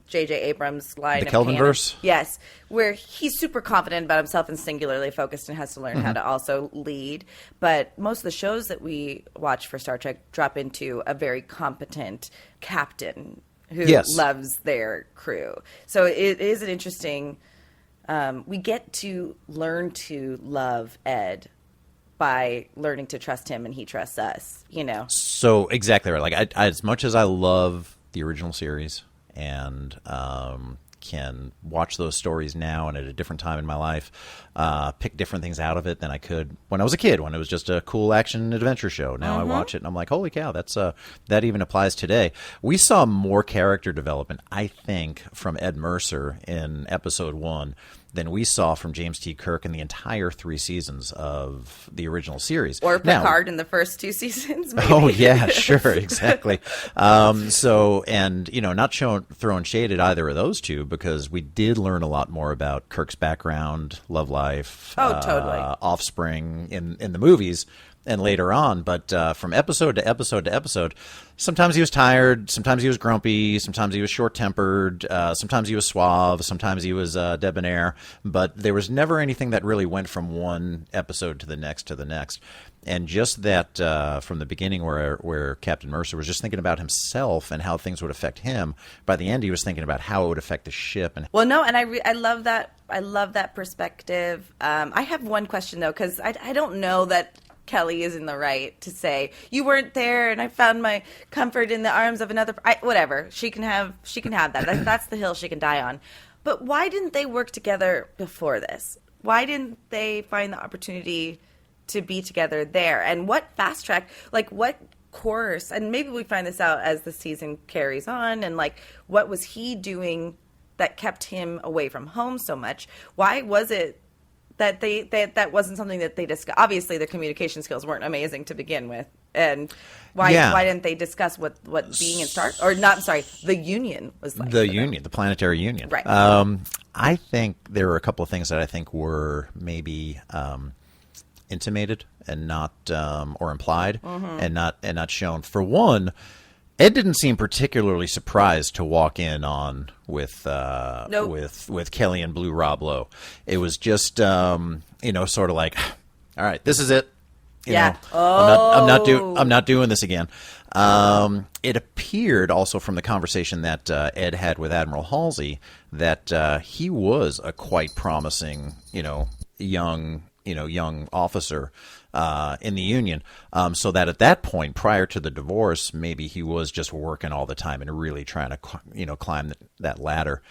[SPEAKER 3] J.J. Abrams' line
[SPEAKER 2] The
[SPEAKER 3] of
[SPEAKER 2] Kelvinverse?
[SPEAKER 3] canon. Yes, where he's super confident about himself and singularly focused and has to learn how to also lead. But most of the shows that we watch for Star Trek drop into a very competent captain who loves their crew. So it is an interesting... we get to learn to love Ed by learning to trust him, and he trusts us,
[SPEAKER 2] So exactly right. Like I as much as I love the original series and can watch those stories now and at a different time in my life, pick different things out of it than I could when I was a kid, when it was just a cool action adventure show. Now I watch it and I'm like, holy cow, that's that even applies today. We saw more character development, I think, from Ed Mercer in episode 1 than we saw from James T. Kirk in the entire 3 seasons of the original series.
[SPEAKER 3] Or Picard in the first 2 seasons, maybe.
[SPEAKER 2] Oh, yeah, sure, exactly. Not throwing shade at either of those two, because we did learn a lot more about Kirk's background, love life,
[SPEAKER 3] totally.
[SPEAKER 2] offspring in the movies and later on. But from episode to episode to episode, sometimes he was tired, sometimes he was grumpy, sometimes he was short-tempered, sometimes he was suave, sometimes he was debonair. But there was never anything that really went from one episode to the next to the next. And just that from the beginning where Captain Mercer was just thinking about himself and how things would affect him, by the end he was thinking about how it would affect the ship. And
[SPEAKER 3] I love that. I love that perspective. I have one question, though, because I don't know that Kelly is in the right to say, you weren't there and I found my comfort in the arms of another. Whatever. She can have that. That's the hill she can die on. But why didn't they work together before this? Why didn't they find the opportunity to be together there? And what fast track, what course, and maybe we find this out as the season carries on, and what was he doing that kept him away from home so much? Why was it that that wasn't something that they discussed? Obviously, their communication skills weren't amazing to begin with, and why didn't they discuss what being in the Union was like?
[SPEAKER 2] The Union, the Planetary Union,
[SPEAKER 3] right?
[SPEAKER 2] I think there were a couple of things that I think were maybe intimated and not or implied, and not shown. For one, Ed didn't seem particularly surprised to walk in on with Kelly and Blue Rob Lowe. It was just sort of like, all right, this is it. I'm not doing this again. It appeared also from the conversation that Ed had with Admiral Halsey that he was a quite promising, young officer in the Union, so that at that point, prior to the divorce, maybe he was just working all the time and really trying to climb that ladder.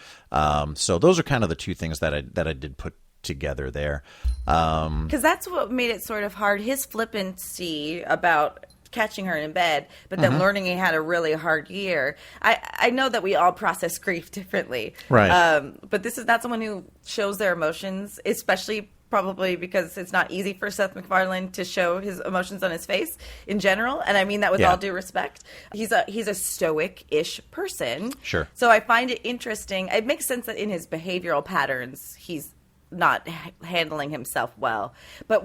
[SPEAKER 2] So those are kind of the two things that I did put together there,
[SPEAKER 3] because that's what made it sort of hard. His flippancy about catching her in bed, but then learning he had a really hard year. I know that we all process grief differently,
[SPEAKER 2] right?
[SPEAKER 3] But that's someone who shows their emotions, especially probably because it's not easy for Seth MacFarlane to show his emotions on his face in general, and I mean that with all due respect. He's a stoic-ish person.
[SPEAKER 2] Sure.
[SPEAKER 3] So I find it interesting. It makes sense that in his behavioral patterns, he's not handling himself well. But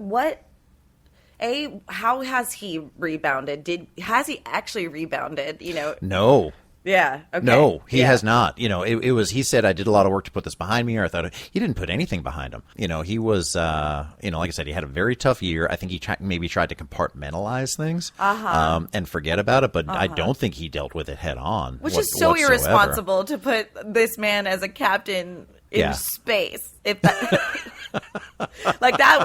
[SPEAKER 3] how has he rebounded? Has he actually rebounded?
[SPEAKER 2] No.
[SPEAKER 3] Yeah. Okay.
[SPEAKER 2] No, he has not. It was, he said, I did a lot of work to put this behind me, or I thought he didn't put anything behind him. He was, like I said, he had a very tough year. I think he maybe tried to compartmentalize things and forget about it, but I don't think he dealt with it head on.
[SPEAKER 3] Which is so irresponsible to put this man as a captain in space. If that,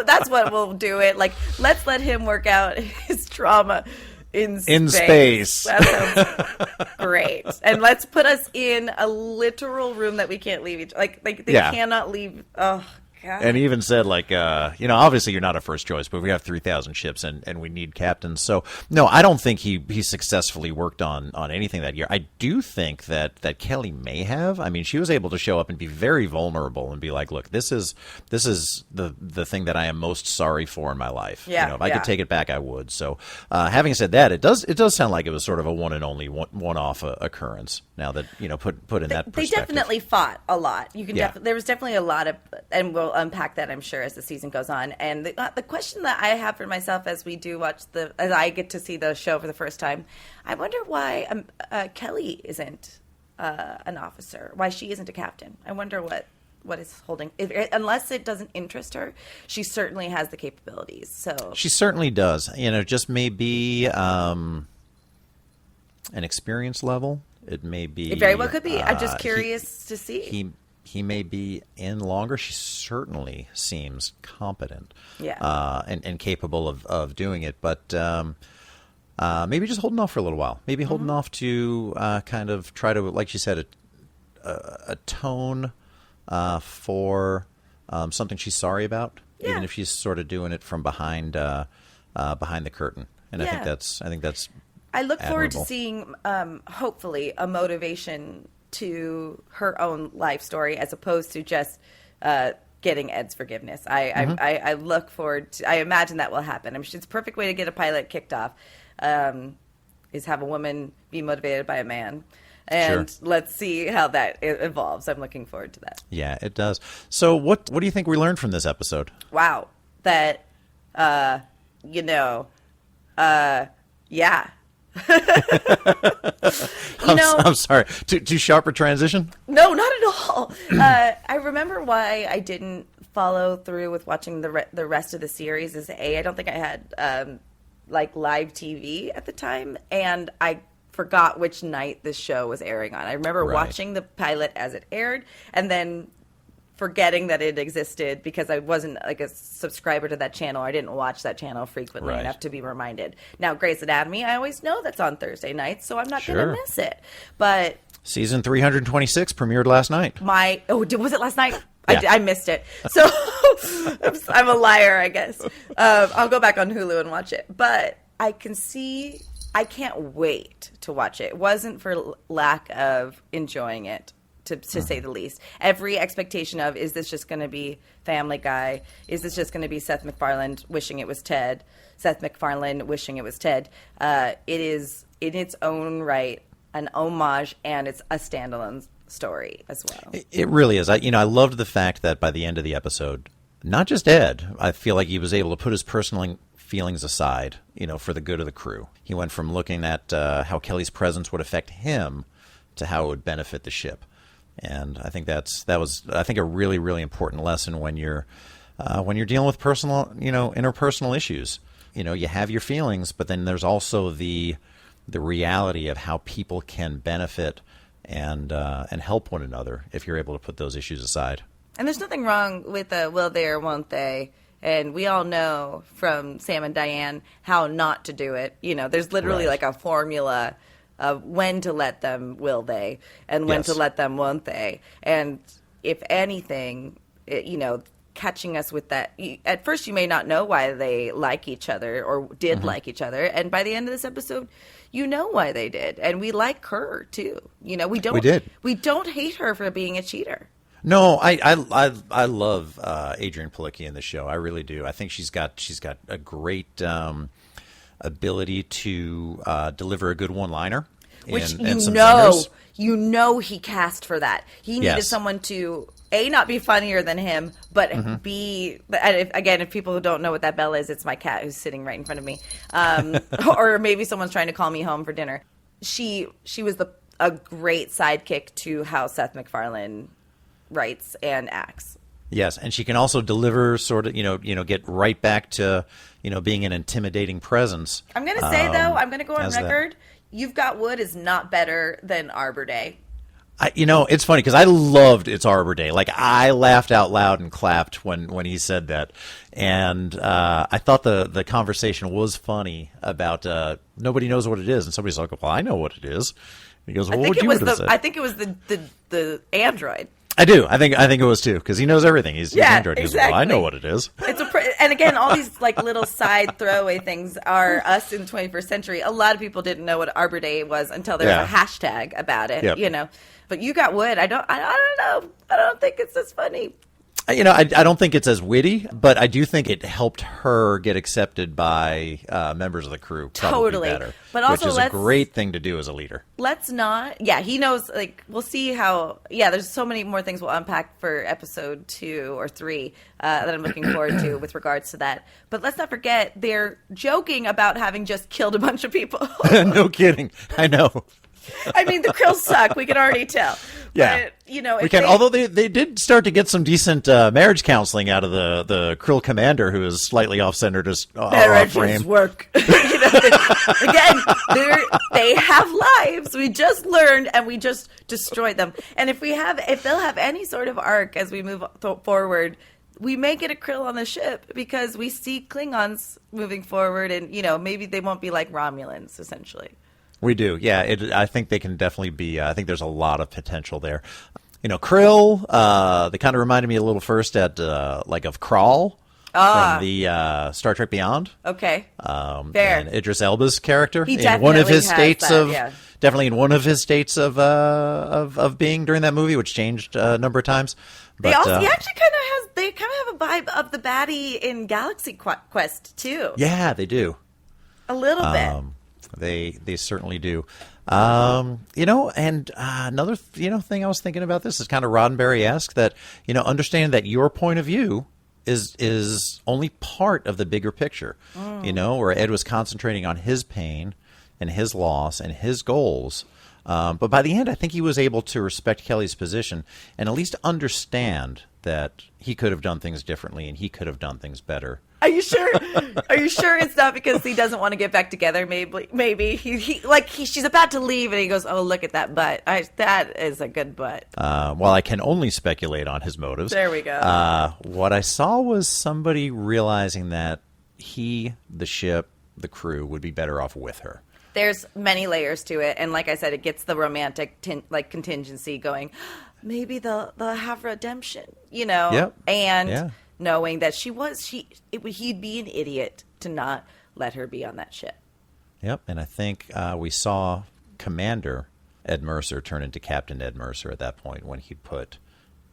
[SPEAKER 3] that's what will do it. Let's let him work out his trauma in space. That sounds great. And let's put us in a literal room that we can't leave. They cannot leave. Oh
[SPEAKER 2] And he even said, like, obviously you're not a first choice, but we have 3,000 ships and we need captains. So, no, I don't think he successfully worked on anything that year. I do think that Kelly may have. I mean, she was able to show up and be very vulnerable and be like, look, this is the thing that I am most sorry for in my life.
[SPEAKER 3] Yeah,
[SPEAKER 2] if I could take it back, I would. So, having said that, it does sound like it was sort of a one and only one-off occurrence. Now that put in that perspective,
[SPEAKER 3] they definitely fought a lot. You can there was definitely a lot of, and we'll unpack that, I'm sure, as the season goes on. And the question that I have for myself as we do watch as I get to see the show for the first time, I wonder why Kelly isn't an officer, why she isn't a captain. I wonder what is holding, unless it doesn't interest her. She certainly has the capabilities. So
[SPEAKER 2] she certainly does. Just maybe an experience level. It may be.
[SPEAKER 3] It very well could be. I'm just curious to see.
[SPEAKER 2] He may be in longer. She certainly seems competent, and capable of doing it. But maybe just holding off for a little while. Maybe holding off to kind of try to, like she said, atone for something she's sorry about, even if she's sort of doing it from behind the curtain. And I think that's.
[SPEAKER 3] I look forward to
[SPEAKER 2] admirable.
[SPEAKER 3] seeing, hopefully, a motivation to her own life story as opposed to just getting Ed's forgiveness. I look forward to, I imagine that will happen. It's a perfect way to get a pilot kicked off, is have a woman be motivated by a man. And let's see how that evolves. I'm looking forward to that.
[SPEAKER 2] Yeah, it does. So what do you think we learned from this episode?
[SPEAKER 3] Wow. That, yeah.
[SPEAKER 2] I'm sorry. Too sharp a transition?
[SPEAKER 3] No, not at all. I remember why I didn't follow through with watching the rest of the series. I don't think I had live TV at the time, and I forgot which night this show was airing on. I remember watching the pilot as it aired, and then forgetting that it existed because I wasn't a subscriber to that channel. I didn't watch that channel frequently enough to be reminded. Now, Grey's Anatomy, I always know that's on Thursday nights, so I'm not going to miss it. But
[SPEAKER 2] season 326 premiered last night.
[SPEAKER 3] Was it last night?
[SPEAKER 2] Yeah.
[SPEAKER 3] I missed it. So I'm a liar, I guess. I'll go back on Hulu and watch it. But I can't wait to watch it. It wasn't for lack of enjoying it. To say the least. Every expectation of, is this just going to be Family Guy? Is this just going to be Seth MacFarlane wishing it was Ted? Seth MacFarlane wishing it was Ted. It is, in its own right, an homage, and it's a standalone story as well.
[SPEAKER 2] It really is. I loved the fact that by the end of the episode, not just Ed, I feel like he was able to put his personal feelings aside, for the good of the crew. He went from looking at how Kelly's presence would affect him to how it would benefit the ship. And I think that was a really, really important lesson when you're dealing with personal, interpersonal issues. You have your feelings, but then there's also the reality of how people can benefit and help one another if you're able to put those issues aside.
[SPEAKER 3] And there's nothing wrong with a will they or won't they. And we all know from Sam and Diane how not to do it. There's literally a formula of when to let them will they, and when to let them won't they. And if anything, catching us with that. At first, you may not know why they like each other or did like each other, and by the end of this episode, you know why they did, and we like her too. We don't hate her for being a cheater.
[SPEAKER 2] No, I love Adrienne Palicki in the show. I really do. I think she's got a great ability to deliver a good one-liner.
[SPEAKER 3] Which
[SPEAKER 2] zingers.
[SPEAKER 3] He cast for that. He needed someone to not be funnier than him, but be. If people who don't know what that bell is, it's my cat who's sitting right in front of me, or maybe someone's trying to call me home for dinner. She was a great sidekick to how Seth MacFarlane writes and acts.
[SPEAKER 2] Yes, and she can also deliver sort of, get right back to, being an intimidating presence.
[SPEAKER 3] I'm going to say, though, I'm going to go on record. You've Got Wood is not better than Arbor Day.
[SPEAKER 2] It's funny because I loved It's Arbor Day. I laughed out loud and clapped when he said that. And I thought the conversation was funny about nobody knows what it is. And somebody's like, well, I know what it is. And he goes, well, what would you have said?
[SPEAKER 3] I think it was the android.
[SPEAKER 2] I do. I think it was too, because he knows everything. He's Android. He's
[SPEAKER 3] exactly.
[SPEAKER 2] Well, I know what it is.
[SPEAKER 3] And again, all these like little side throwaway things are us in the 21st century. A lot of people didn't know what Arbor Day was until there was a hashtag about it.
[SPEAKER 2] Yep.
[SPEAKER 3] You know, but you got wood. I don't know. I don't think it's as funny.
[SPEAKER 2] You know, I don't think it's as witty, but I do think it helped her get accepted by members of the crew.
[SPEAKER 3] Totally.
[SPEAKER 2] Better,
[SPEAKER 3] but also,
[SPEAKER 2] which is a great thing to do as a leader.
[SPEAKER 3] Let's not. Yeah, he knows. Like, we'll see how. Yeah, there's so many more things we'll unpack for episode 2 or 3 that I'm looking forward to with regards to that. But let's not forget, they're joking about having just killed a bunch of people.
[SPEAKER 2] No kidding. I know.
[SPEAKER 3] I mean, the Krills suck. We can already tell.
[SPEAKER 2] Yeah,
[SPEAKER 3] but, you know,
[SPEAKER 2] we can. Although they did start to get some decent marriage counseling out of the Krill commander, who is slightly off center, just off frame.
[SPEAKER 3] Work. You know, again, they have lives. We just learned, and we just destroyed them. And if they'll have any sort of arc as we move forward, we may get a Krill on the ship because we see Klingons moving forward, and you know, maybe they won't be like Romulans, essentially.
[SPEAKER 2] We do, yeah. I think they can definitely be. I think there's a lot of potential there. You know, Krill. They kind of reminded me a little first of Krall from the Star Trek Beyond.
[SPEAKER 3] Okay, fair.
[SPEAKER 2] And Idris Elba's character
[SPEAKER 3] he
[SPEAKER 2] in one of his states
[SPEAKER 3] that,
[SPEAKER 2] definitely in one of his states of being during that movie, which changed a number of times. But,
[SPEAKER 3] he actually kind of have a vibe of the baddie in Galaxy Quest too.
[SPEAKER 2] Yeah, they do.
[SPEAKER 3] A little bit.
[SPEAKER 2] They certainly do. You know, and another thing I was thinking about this is kind of Roddenberry-esque, that understanding that your point of view is only part of the bigger picture. You know, where Ed was concentrating on his pain and his loss and his goals. But by the end, I think he was able to respect Kelly's position and at least understand that he could have done things differently and he could have done things better.
[SPEAKER 3] Are you sure? Are you sure it's not because he doesn't want to get back together? Maybe she's about to leave and he goes, "Oh, look at that butt! That is a good butt."
[SPEAKER 2] Well, I can only speculate on his motives.
[SPEAKER 3] There we go.
[SPEAKER 2] What I saw was somebody realizing that he, the ship, the crew would be better off with her.
[SPEAKER 3] There's many layers to it, and like I said, it gets the romantic contingency going. Maybe they'll have redemption, you know.
[SPEAKER 2] Yep.
[SPEAKER 3] And knowing that he'd be an idiot to not let her be on that ship.
[SPEAKER 2] Yep, and I think we saw Commander Ed Mercer turn into Captain Ed Mercer at that point when he put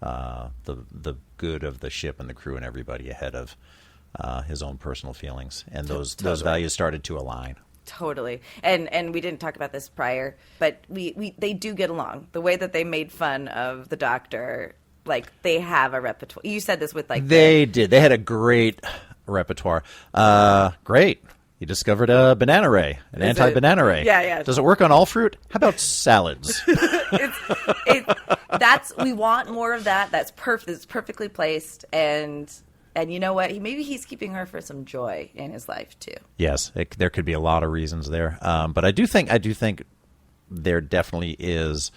[SPEAKER 2] the good of the ship and the crew and everybody ahead of his own personal feelings, and those values started to align.
[SPEAKER 3] Totally. And we didn't talk about this prior, but they do get along. The way that they made fun of the Doctor, like they have a repertoire. You said this with like
[SPEAKER 2] they did. They had a great repertoire. Great. You discovered a banana ray, an anti-banana ray.
[SPEAKER 3] Yeah.
[SPEAKER 2] Does it work on all fruit? How about salads?
[SPEAKER 3] We want more of that. That's perfect. It's perfectly placed, and you know what? Maybe he's keeping her for some joy in his life too. Yes,
[SPEAKER 2] there could be a lot of reasons there. But I do think there definitely is,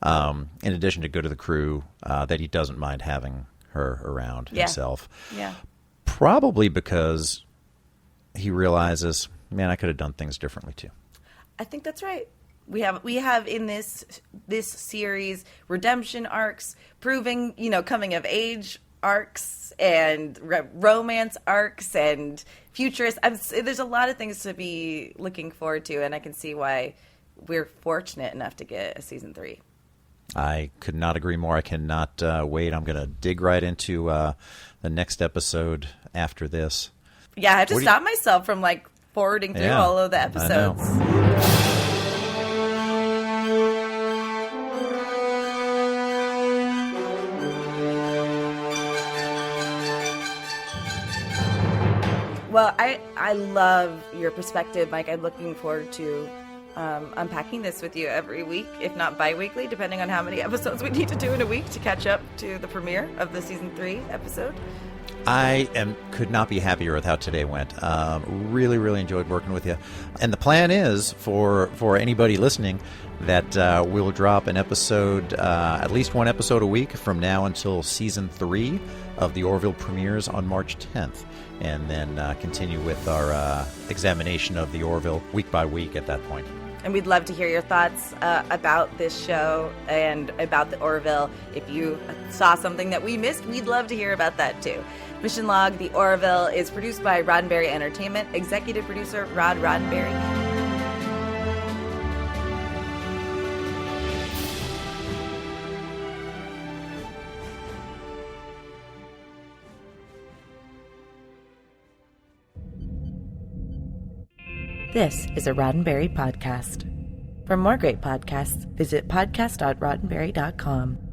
[SPEAKER 2] in addition to good to the crew, that he doesn't mind having her around himself.
[SPEAKER 3] Yeah.
[SPEAKER 2] Probably because he realizes, man, I could have done things differently too.
[SPEAKER 3] I think that's right. We have in this series redemption arcs, proving, coming of age arcs and romance arcs and futurist. There's a lot of things to be looking forward to, and I can see why we're fortunate enough to get a season 3.
[SPEAKER 2] I could not agree more. I cannot wait. I'm going to dig right into the next episode after this.
[SPEAKER 3] Yeah, I have to stop myself from forwarding through all of the episodes. Well, I love your perspective, Mike. I'm looking forward to unpacking this with you every week, if not bi-weekly, depending on how many episodes we need to do in a week to catch up to the premiere of the season 3 episode.
[SPEAKER 2] I could not be happier with how today went. Really, really enjoyed working with you. And the plan is for anybody listening that we'll drop an episode, at least one episode a week from now until season 3 of the Orville premieres on March 10th. And then continue with our examination of the Orville week by week at that point.
[SPEAKER 3] And we'd love to hear your thoughts about this show and about the Orville. If you saw something that we missed, we'd love to hear about that too. Mission Log, The Orville, is produced by Roddenberry Entertainment. Executive producer, Rod Roddenberry. This is a Roddenberry podcast. For more great podcasts, visit podcast.roddenberry.com.